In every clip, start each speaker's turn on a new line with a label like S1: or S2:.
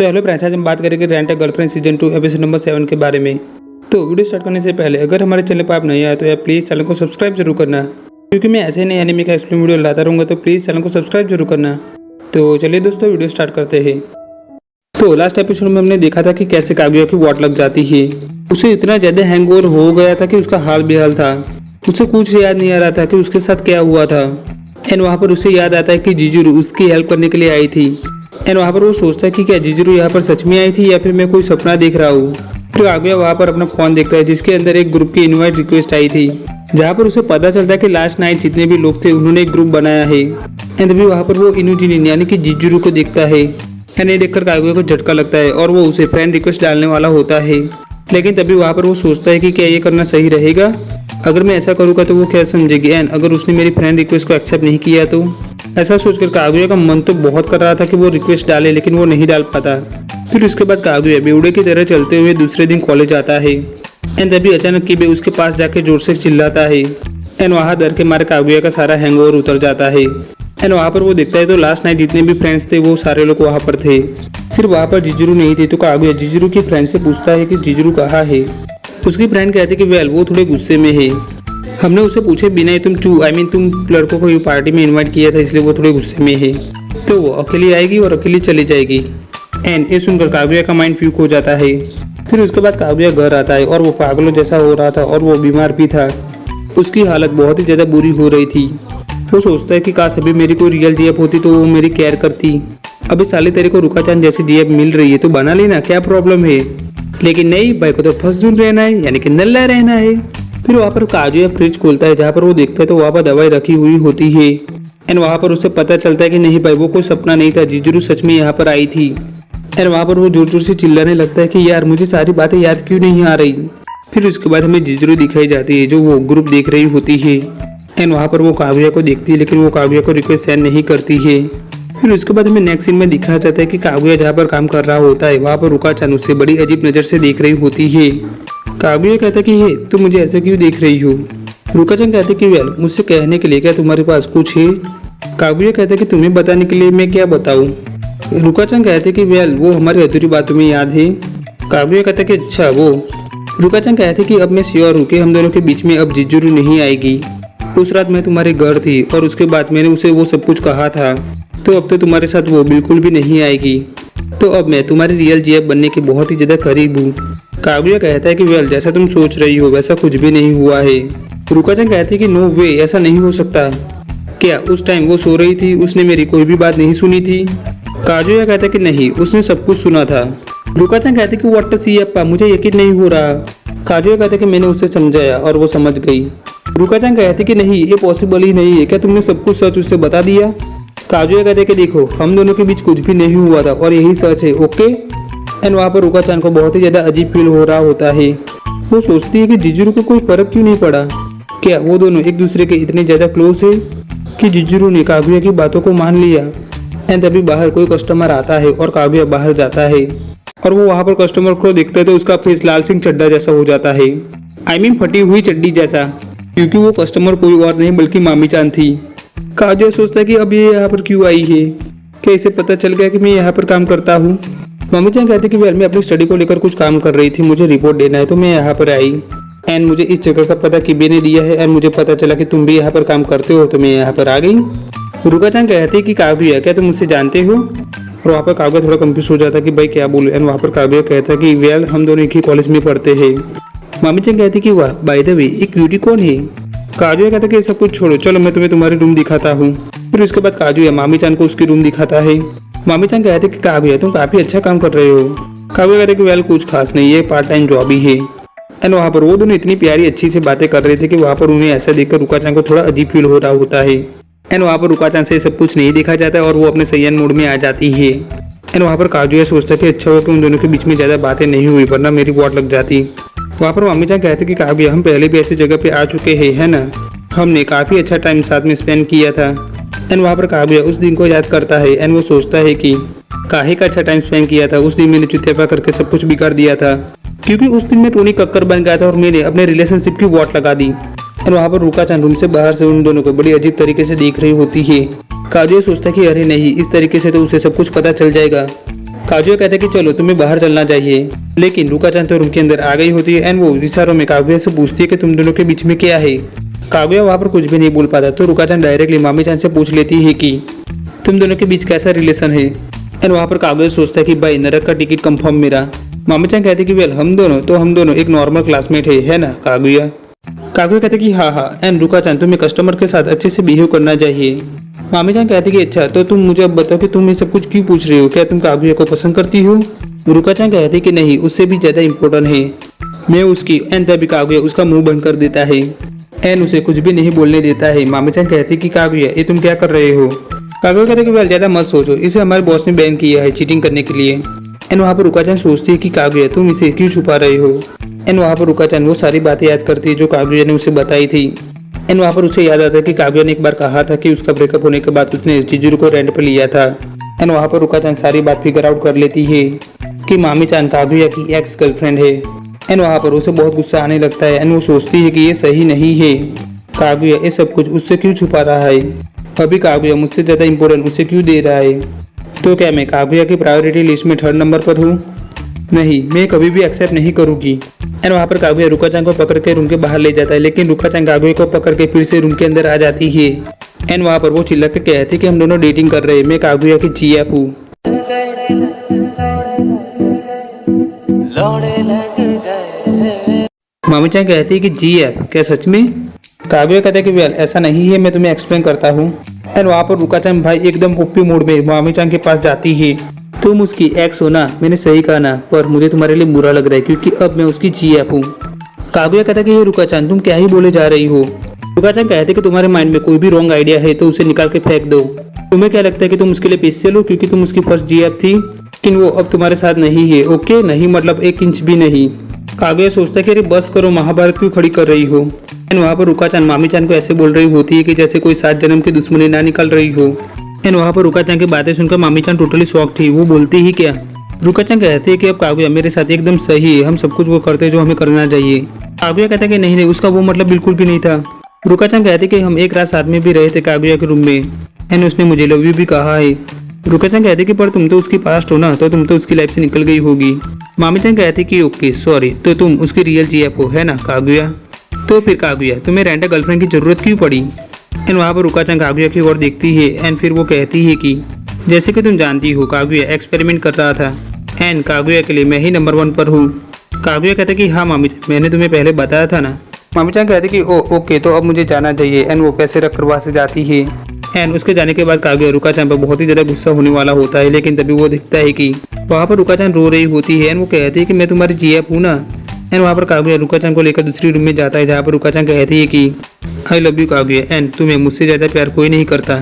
S1: तो hello friends, आज हम बात करेंगे rent a girlfriend season 2 episode number 7 के बारे में। तो वीडियो स्टार्ट करने से पहले अगर हमारे चैनल पर आप नए आए तो आप प्लीज़ चैनल को सब्सक्राइब जरूर करना, क्योंकि मैं ऐसे नए एनिमे का एक्सप्लेन वीडियो लाता रहूँगा। तो प्लीज़ चैनल को सब्सक्राइब जरूर करना। तो चलिए दोस्तों, वीडियो स्टार्ट करते हैं। तो लास्ट एपिसोड में हमने देखा था कि कैसे कागुया की वाट लग जाती है। उसे इतना ज़्यादा हैंगओवर हो गया था कि उसका हाल बेहाल था। उसे कुछ याद नहीं आ रहा था कि उसके साथ क्या हुआ था। एंड वहाँ पर उसे याद आता है कि जिजुरु उसकी हेल्प करने के लिए आई थी। एंड वहाँ पर वो सोचता है कि क्या जिजुरु यहाँ पर सच में आई थी या फिर मैं कोई सपना देख रहा हूँ। फिर कागुया वहाँ पर अपना फोन देखता है जिसके अंदर एक ग्रुप की इनवाइट रिक्वेस्ट आई थी, जहाँ पर उसे पता चलता है कि लास्ट नाइट जितने भी लोग थे उन्होंने एक ग्रुप बनाया है। एंड तभी वहाँ पर वो इनुजिन यानी कि जिजुरु को देखता है। एंड ये देखकर कागुया को झटका लगता है और वो उसे फ्रेंड रिक्वेस्ट डालने वाला होता है। लेकिन तभी वहाँ पर वो सोचता है कि क्या ये करना सही रहेगा। अगर मैं ऐसा करूँगा तो वो क्या समझेगी, एंड अगर उसने मेरी फ्रेंड रिक्वेस्ट को एक्सेप्ट नहीं किया तो। ऐसा सोचकर कागुया का मन तो बहुत कर रहा था कि वो रिक्वेस्ट डाले, लेकिन वो नहीं डाल पाता। फिर उसके बाद कागुया बेवड़े की तरह चलते हुए दूसरे दिन कॉलेज आता है। एंड तभी अचानक किबे उसके पास जाके जोर से चिल्लाता है। एंड वहाँ डर के मारे कागुया का सारा हैंगओवर उतर जाता है। एंड वहाँ पर वो देखता है तो लास्ट नाइट जितने भी फ्रेंड्स थे वो सारे लोग वहाँ पर थे, सिर्फ वहाँ पर जिजुरु नहीं थे। तो कागुया जिजुरु की फ्रेंड से पूछता है कि जिजुरु कहाँ है। उसकी फ्रेंड कहती कि वेल वो थोड़े गुस्से में है, हमने उसे पूछे बिना ही तुम लड़कों को पार्टी में इनवाइट किया था, इसलिए वो थोड़े गुस्से में है। तो वो अकेली आएगी और अकेली चली जाएगी। एंड ये सुनकर कागुया का माइंड फ्यूक हो जाता है। फिर उसके बाद कागुया घर आता है और वो पागलों जैसा हो रहा था और वो बीमार भी था। उसकी हालत बहुत ही ज़्यादा बुरी हो रही थी। वो सोचता है कि काश अभी मेरी कोई रियल जीएफ होती तो वो मेरी केयर करती। अभी साले तेरे को रुका-चान जैसी जीएफ मिल रही है तो बना लेना, क्या प्रॉब्लम है। लेकिन नहीं, भाई को तो फर्स्ट जून रहना है, यानी कि नल्ला रहना है। फिर वहाँ पर कागुया फ्रिज खोलता है, जहाँ पर वो देखता है तो वहाँ पर दवाई रखी हुई होती है। एंड वहाँ पर उसे पता चलता है कि नहीं भाई वो कोई सपना नहीं था, जिजुरु सच में यहाँ पर आई थी। एंड वहाँ पर वो जोर जोर से चिल्लाने लगता है कि यार मुझे सारी बातें याद क्यों नहीं आ रही। फिर उसके बाद हमें जिजुरु दिखाई जाती है जो वो ग्रुप देख रही होती है। एंड वहाँ पर वो कागुया को देखती है, लेकिन वो कागुया को रिक्वेस्ट सेंड नहीं करती है। फिर उसके बाद हमें नेक्स्ट सीन में दिखाया जाता है कि कागुया जहाँ पर काम कर रहा होता है वहाँ पर रुका-चान उससे बड़ी अजीब नज़र से देख रही होती है। कागुया कहता है कि हे तुम मुझे ऐसे क्यों देख रही हो। रुका-चान कहते कि वेल मुझसे कहने के लिए क्या तुम्हारे पास कुछ है। कागुया कहता है कि तुम्हें बताने के लिए मैं क्या बताऊं। रुका-चान कहते कि वेल वो हमारी अधूरी बातों में याद है। कागुया कहता कि अच्छा वो। रुका-चान कहते कि अब मैं श्योर हूँ कि हम दोनों के बीच में अब जिजुरु नहीं आएगी। उस रात मैं तुम्हारे घर थी और उसके बाद मैंने उसे वो सब कुछ कहा था, तो अब तो तुम्हारे साथ वो बिल्कुल भी नहीं आएगी। तो अब मैं तुम्हारी रियल जीएफ बनने के बहुत ही ज्यादा करीब हूँ। कागुया कहता है कि वेल जैसा तुम सोच रही हो वैसा कुछ भी नहीं हुआ है। रुका-चान कहती है कि नो वे, ऐसा नहीं हो सकता। क्या उस टाइम वो सो रही थी, उसने मेरी कोई भी बात नहीं सुनी थी। कागुया कहता है कि नहीं, उसने सब कुछ सुना था। रुका-चान कहते कि व्हाट सी अप्पा, मुझे यकीन नहीं हो रहा। कागुया कहते कि मैंने उसे समझाया और वो समझ गई। रुका-चान कहते कि नहीं, ये पॉसिबल ही नहीं है, क्या तुमने सब कुछ सच उससे बता दिया। कागुया कहते कि देखो हम दोनों के बीच कुछ भी नहीं हुआ था और यही सच है, ओके। एंड वहाँ पर रुका-चान को बहुत ही ज़्यादा अजीब फील हो रहा होता है। वो सोचती है कि जिजुरु को कोई फर्क क्यों नहीं पड़ा। क्या वो दोनों एक दूसरे के इतने ज़्यादा क्लोज है कि जिजुरु ने कागुया की बातों को मान लिया। एंड तभी बाहर कोई कस्टमर आता है और कागुया बाहर जाता है और वो वहाँ पर कस्टमर को देखता है तो उसका फेस लाल सिंह चड्ढा जैसा हो जाता है। आई मीन फटी हुई चड्डी जैसा, क्योंकि वो कस्टमर कोई और नहीं बल्कि मामी-चान थी। कागुया सोचता है कि अब ये यहाँ पर क्यों आई है, क्या इसे पता चल गया कि मैं यहाँ पर काम करता हूँ। मामी-चान कहती कि वेल मैं अपनी स्टडी को लेकर कुछ काम कर रही थी, मुझे रिपोर्ट देना है तो मैं यहाँ पर आई। एंड मुझे इस जगह का पता किबे ने दिया है एंड मुझे पता चला कि तुम भी यहाँ पर काम करते हो तो मैं यहाँ पर आ गई। रुका-चान कहती कि कागुया क्या तुम मुझसे जानते हो। और वहाँ पर कागुया थोड़ा कंफ्यूज हो जाता कि भाई क्या बोलूं। एंड वहाँ पर कागुया कहता कि वेल हम दोनों एक ही कॉलेज में पढ़ते हैं। मामी-चान कहती कि वाह बाय द वे एक क्यूटी कौन है। कागुया कहता कि सब कुछ छोड़ो, चलो मैं तुम्हें तुम्हारी रूम दिखाता हूँ। फिर उसके बाद कागुया मामी-चान को उसकी रूम दिखाता है। मामी-चान कहते कि कागुया तुम काफी अच्छा काम कर रहे हो। कागुया कहते कि वेल कुछ खास नहीं है, पार्ट टाइम जॉब ही है। एंड वहाँ पर वो दोनों इतनी प्यारी अच्छी से बातें कर रहे थे कि वहाँ पर उन्हें ऐसा देखकर रुका-चान को थोड़ा अजीब फील हो रहा होता है। एंड वहाँ पर रुका-चान से सब कुछ नहीं देखा जाता है और वो अपने सैयन मोड में आ जाती है। एंड वहाँ पर कागुया सोचता है कि अच्छा हो कि उन दोनों के बीच में ज़्यादा बातें नहीं हुई, वरना मेरी वाट लग जाती। वहाँ पर मामी-चान कहते कि कागुया हम पहले भी ऐसी जगह पे आ चुके हैं, है ना, हमने काफ़ी अच्छा टाइम साथ में स्पेंड किया था। एंड वहाँ पर कागुया उस दिन को याद करता है। एंड वो सोचता है कि काहे का अच्छा टाइम स्पेंड किया था, उस दिन मैंने चुतियापा करके सब कुछ बिगाड़ दिया था, क्योंकि उस दिन मैं टोनी कक्कर बन गया था और मैंने अपने रिलेशनशिप की वाट लगा दी। और वहाँ पर रुका-चान रूम से बाहर से उन दोनों को बड़ी अजीब तरीके से देख रही होती है। कागुया सोचता है कि अरे नहीं, इस तरीके से तो उसे सब कुछ पता चल जाएगा। कागुया कहता है कि चलो तुम्हें बाहर चलना चाहिए, लेकिन रुका-चान तो रूम के अंदर आ गई होती है एंड वो इशारों में कागुया से पूछती है कि तुम दोनों के बीच में क्या है। कागुया वहाँ पर कुछ भी नहीं बोल पाता तो रुका-चान डायरेक्टली मामी-चान से पूछ लेती है कि तुम दोनों के बीच कैसा रिलेशन है। एंड वहाँ पर कागुया सोचता है कि भाई नरक का टिकट कंफर्म मेरा। मामी-चान कहते हैं कि वेल हम दोनों एक नॉर्मल क्लासमेट है ना कागुया। कागुया कहते कि हाँ एंड रुका-चान तुम्हें कस्टमर के साथ अच्छे से बिहेव करना चाहिए। मामी-चान कहती कि अच्छा तो तुम मुझे अब बताओ कि तुम ये सब कुछ क्यों पूछ रहे हो, क्या तुम कागुया को पसंद करती हो। रुका-चान कहती कि नहीं, उससे भी ज्यादा इम्पोर्टेंट है मैं उसकी। एंड तभी कागुया उसका मुंह बंद कर देता है एंड उसे कुछ भी नहीं बोलने देता है। मामी-चान कहती कि कागुया ये तुम क्या कर रहे हो। कागुया कहते कि वेल ज्यादा मत सोचो, इसे हमारे बॉस ने बैन किया है चीटिंग करने के लिए। एंड वहाँ पर रुका-चान सोचती है कि कागुया तुम इसे क्यों छुपा रहे हो। एंड वहाँ पर रुका-चान वो सारी बातें याद करती है जो कागुया ने उसे बताई थी। एंड वहाँ पर उसे याद आता है कि कागुया ने एक बार कहा था कि उसका ब्रेकअप होने के बाद उसने जिजुरू को रेंट पर लिया था। एंड वहाँ पर रुका-चान सारी बात फिगर आउट कर लेती है कि मामी-चान कागुया की एक्स गर्लफ्रेंड है। एंड वहाँ पर उसे बहुत गुस्सा आने लगता है एंड वो सोचती है कि ये सही नहीं है, कागुया ये सब कुछ उससे क्यों छुपा रहा है। अभी कागुया मुझसे ज्यादा इम्पोर्टेंट उसे क्यों दे रहा है। तो क्या मैं कागुया की प्रायोरिटी लिस्ट में 3rd नंबर पर हूँ? नहीं, मैं कभी भी एक्सेप्ट नहीं करूँगी। एंड वहाँ पर कागुया रुका-चान को पकड़ के रूम के बाहर ले जाता है, लेकिन रुका-चान कागुया को पकड़ के फिर से रूम के अंदर आ जाती है। एंड वहाँ पर वो चिल्ला के कहती कि हम दोनों डेटिंग कर रहे हैं, मैं कागुया की जीएफ हूँ। मामी-चान कहती है कि जीएफ क्या सच में। कागुया कहता है कि वेल ऐसा नहीं है, मैं तुम्हें एक्सप्लेन करता हूँ। एंड वहाँ पर रुका-चान भाई एकदम ओपी मूड में मामी-चान के पास जाती है। तुम उसकी एक्स हो ना, मैंने सही कहा ना, पर मुझे तुम्हारे लिए बुरा लग रहा है क्योंकि अब मैं उसकी जीएफ हूँ। कागुया कहता है कि ये रुका-चान तुम क्या ही बोले जा रही हो। रुका-चान कहते हैं कि तुम्हारे माइंड में कोई भी रॉन्ग आइडिया है तो उसे निकाल के फेंक दो। तुम्हें क्या लगता है कि तुम उसके लिए स्पेशल हो क्योंकि तुम उसकी फर्स्ट जीएफ थी, लेकिन वो अब तुम्हारे साथ नहीं है। ओके, नहीं मतलब 1 इंच भी नहीं। कागुया सोचता है कि अरे बस करो, महाभारत क्यों खड़ी कर रही हो। एंड वहाँ पर रुका-चान मामी-चान को ऐसे बोल रही होती है कि जैसे कोई 7 जन्म की दुश्मनी ना निकल रही हो। एंड वहाँ पर रुका-चान की बातें सुनकर मामी-चान टोटली शॉक थी। वो बोलती ही क्या। रुका-चान कहते हैं कि अब कागुया मेरे साथ एकदम सही है, हम सब कुछ वो करते जो हमें करना चाहिए। कागुया कहता है कि नहीं, उसका वो मतलब बिल्कुल भी नहीं था। रुका-चान कहते कि हम एक रात साथ में भी रहे थे कागुया के रूम में एंड उसने मुझे लव यू भी कहा है। रुका-चान कहते कि पर तुम तो उसकी पास्ट हो ना, तो तुम तो उसकी लाइफ से निकल गई होगी। मामी-चान कहती कि ओके सॉरी, तो तुम उसकी रियल जीएफ हो है ना कागुया। तो फिर कागुया तुम्हें रेंट गर्लफ्रेंड की जरूरत क्यों पड़ी। एंड वहाँ पर रुका-चान कागुया की ओर देखती है एंड फिर वो कहती है कि जैसे कि तुम जानती हो कागुया एक्सपेरिमेंट कर रहा था एंड कागुया के लिए मैं ही नंबर 1 पर हूँ। कागुया कहते कि हाँ मामी-चान, मैंने तुम्हें पहले बताया था ना। मामी-चान कहते कि ओके तो अब मुझे जाना चाहिए। एंड वो पैसे रख कर वहाँ से जाती है। एंड उसके जाने के बाद कागुया रुका-चान पर बहुत ही ज्यादा गुस्सा होने वाला होता है, लेकिन तभी वो दिखता है कि वहाँ पर रुका-चान रो रही होती है एंड वो कहती है कि मैं तुम्हारी जीएफ हूँ ना। एंड वहाँ पर कागुया रुका-चान को लेकर दूसरी रूम में जाता है जहाँ पर रुका-चान कहती है कि I love you Kaguya and तुम्हें मुझसे ज्यादा प्यार कोई नहीं करता।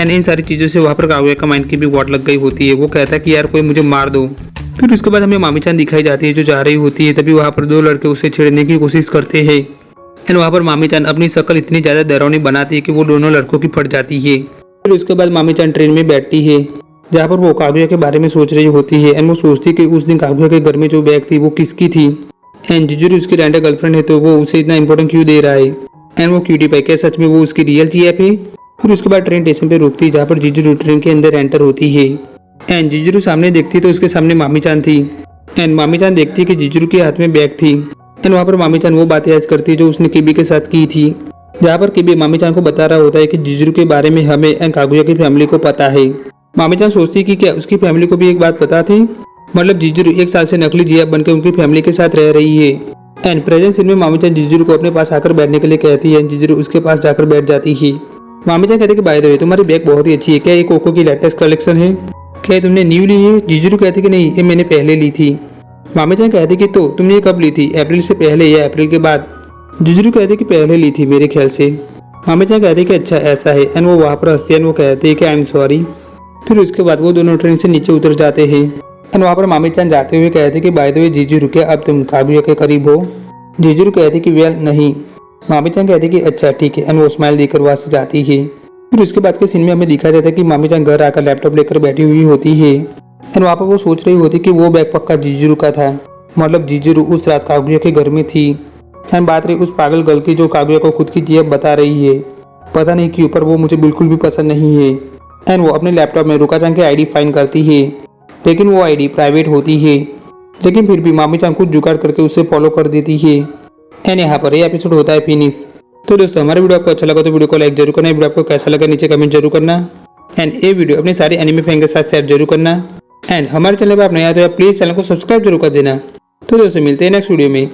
S1: एंड इन सारी चीजों से वहाँ पर कागुया का माइंड की भी वाट लग गई होती है। वो कहता है कि यार कोई मुझे मार दो। फिर उसके बाद हमें मामी-चान दिखाई जाती है जो जा रही होती है, तभी वहाँ पर 2 लड़के उसे छेड़ने की कोशिश करते हैं। एंड वहाँ पर मामी-चान अपनी शक्ल इतनी ज्यादा डरावनी बनाती है कि वो दोनों लड़कों की फट जाती है। फिर उसके बाद मामी-चान ट्रेन में बैठती है जहाँ पर वो कागुया के बारे में सोच रही होती है एंड वो सोचती है कि उस दिन कागुया के घर में जो बैग थी वो किसकी थी एंड जिजुरू उसकी रेंट गर्लफ्रेंड है तो वो उसे इतना इंपॉर्टेंट क्यों दे रहा है। एंड वो क्यूटी पाई क्या सच में वो उसकी रियल जीएफ है। फिर उसके बाद ट्रेन स्टेशन पे रुकती है जहाँ पर जिजुरू ट्रेन के अंदर एंटर होती है एंड जिजुरू सामने देखती तो उसके सामने मामी-चान थी एंड मामी-चान देखती कि जिजुरू के हाथ में बैग थी। एंड वहाँ पर मामी-चान वो बातें याद करती है जो उसने किबी के साथ की थी, जहाँ पर किबी मामी-चान को बता रहा होता है कि जिजुरू के बारे में हमें एंड कागुया की फैमिली को पता है। मामी-चान सोचती कि क्या उसकी फैमिली को भी एक बात पता थी, मतलब जिजुरू 1 साल से नकली जीएफ बनकर उनकी फैमिली के साथ रह रही है। एंड प्रेजेंट सीन में मामी-चान जिजुरू को अपने पास आकर बैठने के लिए कहती है। जिजुरू उसके पास जाकर बैठ जाती है। मामी-चान कहते कि बाय द वे तुम्हारी बैग बहुत ही अच्छी है, क्या ये कोको की लेटेस्ट कलेक्शन है, क्या तुमने न्यू ली है। जिजुरू कहते कि नहीं ये मैंने पहले ली थी। मामी-चान कहते कि तो तुमने ये कब ली थी, अप्रैल से पहले या अप्रैल के बाद। जिजुरू कहते कि पहले ली थी मेरे ख्याल से। मामी-चान कहते कि अच्छा ऐसा है एंड वो वहाँ पर हंसते हैं। वो कहते हैं कि आई एम सॉरी। फिर उसके बाद वो दोनों ट्रेन से नीचे उतर जाते हैं एंड वहाँ पर मामी-चान जाते हुए कहते कि बाय द वे जिजुरू क्या अब तुम कागुया के करीब हो। जिजुरू कहते कि वेल नहीं। मामी-चान कहते कि अच्छा ठीक है एंड वो स्माइल देकर वहाँ से जाती है। फिर उसके बाद के सीन में हमें दिखाया जाता है कि मामी-चान घर आकर लैपटॉप लेकर बैठी हुई होती है एंड वहाँ पर वो सोच रही होती कि वो बैग पक्का जिजुरू का था, मतलब जिजुरू उस रात कागुया के घर में थी। एंड बात रही उस पागल गर्ल की जो कागुया को खुद की जीएफ बता रही है, पता नहीं क्यों पर वो मुझे बिल्कुल भी पसंद नहीं है। एंड वो अपने लैपटॉप में रुका-चान की आईडी फाइंड करती है लेकिन वो आईडी प्राइवेट होती है। लेकिन फिर भी मामी चांग कुछ जुगाड़ करके उसे फॉलो कर देती है एंड यहाँ पर ये एपिसोड होता है फिनिश। तो दोस्तों हमारा वीडियो आपको अच्छा लगा तो वीडियो को लाइक जरूर करना, वीडियो आपको कैसा लगा नीचे कमेंट जरूर करना एंड ये वीडियो अपने सारे एनिमे फैन के साथ शेयर जरूर करना एंड हमारे चैनल पर आप नया तो प्लीज चैनल को सब्सक्राइब जरूर कर देना। तो दोस्तों मिलते हैं नेक्स्ट वीडियो में।